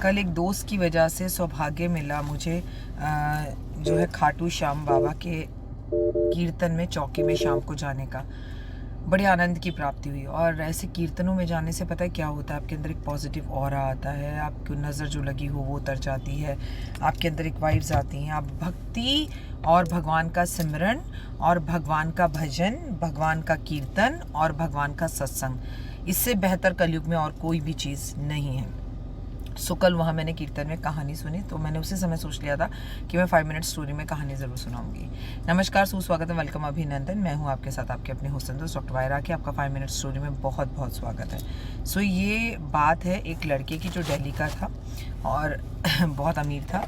कल एक दोस्त की वजह से सौभाग्य मिला मुझे जो है खाटू श्याम बाबा के कीर्तन में चौकी में शाम को जाने का बड़े आनंद की प्राप्ति हुई। और ऐसे कीर्तनों में जाने से पता है क्या होता है, आपके अंदर एक पॉजिटिव ऑरा आता है, आपको नज़र जो लगी हो वो उतर जाती है, आपके अंदर एक वाइब्स आती हैं, आप भक्ति और भगवान का सिमरन और भगवान का भजन, भगवान का कीर्तन और भगवान का सत्संग, इससे बेहतर कलयुग में और कोई भी चीज़ नहीं है। सो कल वहाँ मैंने कीर्तन में कहानी सुनी तो मैंने उसी समय सोच लिया था कि मैं 5 मिनट स्टोरी में कहानी ज़रूर सुनाऊंगी। नमस्कार, सुस्वागत है, वेलकम, अभिनंदन। मैं हूँ आपके साथ आपके अपने होस्ट दोस्त डॉक्टर वायरा के। आपका 5 मिनट स्टोरी में बहुत बहुत स्वागत है। सो ये बात है एक लड़के की जो दिल्ली का था और बहुत अमीर था।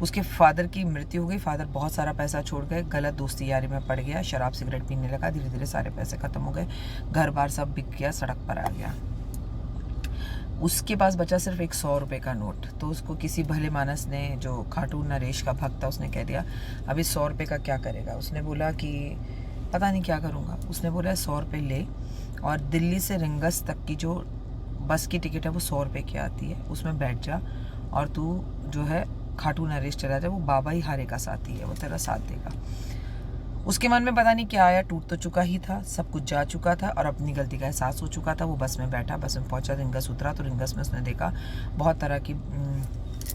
उसके फादर की मृत्यु हो गई। फादर बहुत सारा पैसा छोड़ गए, गलत दोस्ती यारी में पड़ गया, शराब सिगरेट पीने लगा, धीरे धीरे सारे पैसे खत्म हो गए, घर बार सब बिक गया, सड़क पर आ गया। उसके पास बचा सिर्फ एक 100 रुपये का नोट। तो उसको किसी भले मानस ने, जो खाटू नरेश का भक्त था, उसने कह दिया अभी 100 रुपये का क्या करेगा। उसने बोला कि पता नहीं क्या करूँगा। उसने बोला 100 रुपये ले और दिल्ली से रिंगस तक की जो बस की टिकट है वो 100 रुपये की आती है, उसमें बैठ जा और तू जो है खाटू नरेश चला जाए, वो बाबा ही हारे का साथी है, वो तेरा साथ देगा। उसके मन में पता नहीं क्या आया, टूट तो चुका ही था, सब कुछ जा चुका था और अपनी गलती का एहसास हो चुका था। वो बस में बैठा, बस में पहुंचा, रिंगस उतरा तो रिंगस में उसने देखा बहुत तरह की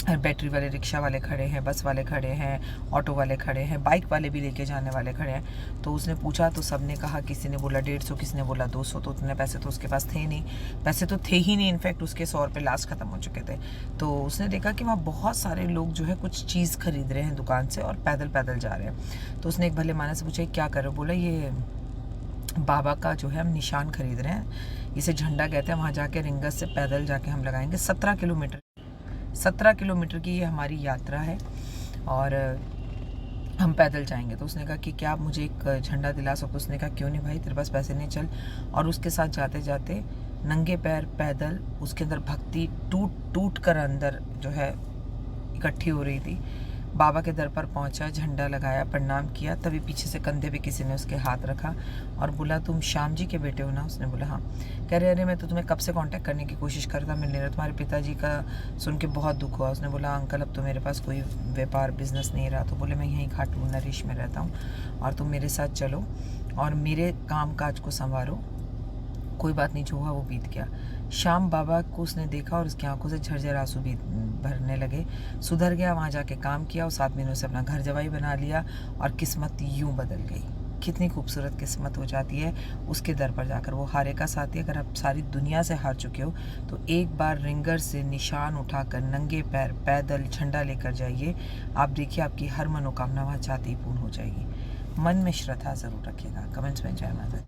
बैटरी वाले रिक्शा वाले खड़े हैं, बस वाले खड़े हैं, ऑटो वाले खड़े हैं, बाइक वाले भी लेके जाने वाले खड़े हैं। तो उसने पूछा तो सब ने कहा, किसी ने बोला 150, किसी ने बोला 200। तो उतने पैसे तो उसके पास थे नहीं, पैसे तो थे ही नहीं, इनफैक्ट उसके 100 रुपये लास्ट ख़त्म हो चुके थे। तो उसने देखा कि वहाँ बहुत सारे लोग जो है कुछ चीज़ खरीद रहे हैं दुकान से और पैदल पैदल जा रहे हैं। तो उसने एक भले मानस से पूछा क्या करो। बोला ये बाबा का जो है हम निशान खरीद रहे हैं, इसे झंडा कहते हैं, वहाँ जाके रिंगस से पैदल जाके हम लगाएंगे। 17 किलोमीटर की ये हमारी यात्रा है और हम पैदल जाएंगे। तो उसने कहा कि क्या आप मुझे एक झंडा दिला सकते हो। उसने कहा क्यों नहीं भाई, तेरे पास पैसे नहीं, चल। और उसके साथ जाते जाते नंगे पैर पैदल, उसके अंदर भक्ति टूट टूट कर अंदर जो है इकट्ठी हो रही थी। बाबा के दर पर पहुंचा, झंडा लगाया, प्रणाम किया। तभी पीछे से कंधे पे किसी ने उसके हाथ रखा और बोला तुम श्याम जी के बेटे हो ना। उसने बोला हाँ। कह रहे अरे मैं तो तुम्हें कब से कांटेक्ट करने की कोशिश कर रहा, मिल नहीं रहा, तुम्हारे पिताजी का सुन के बहुत दुख हुआ। उसने बोला अंकल अब तो मेरे पास कोई व्यापार बिजनेस नहीं रहा। तो बोले मैं यहीं खाटू नरेश में रहता हूँ और तुम मेरे साथ चलो और मेरे काम काज को संवारो। कोई बात नहीं, जो हुआ वो बीत गया। श्याम बाबा को उसने देखा और उसकी आंखों से झरझर आंसू भी भरने लगे। सुधर गया, वहाँ जाके काम किया और 7 महीनों से अपना घर जवाई बना लिया और किस्मत यूं बदल गई। कितनी खूबसूरत किस्मत हो जाती है उसके दर पर जाकर। वो हारे का साथी। अगर आप सारी दुनिया से हार चुके हो तो एक बार रिंगर से निशान उठाकर नंगे पैर पैदल झंडा लेकर जाइए। आप देखिए आपकी हर मनोकामना वहाँ चाहती पूर्ण हो जाएगी। मन में श्रद्धा ज़रूर रखिएगा। कमेंट्स में जय माता दी।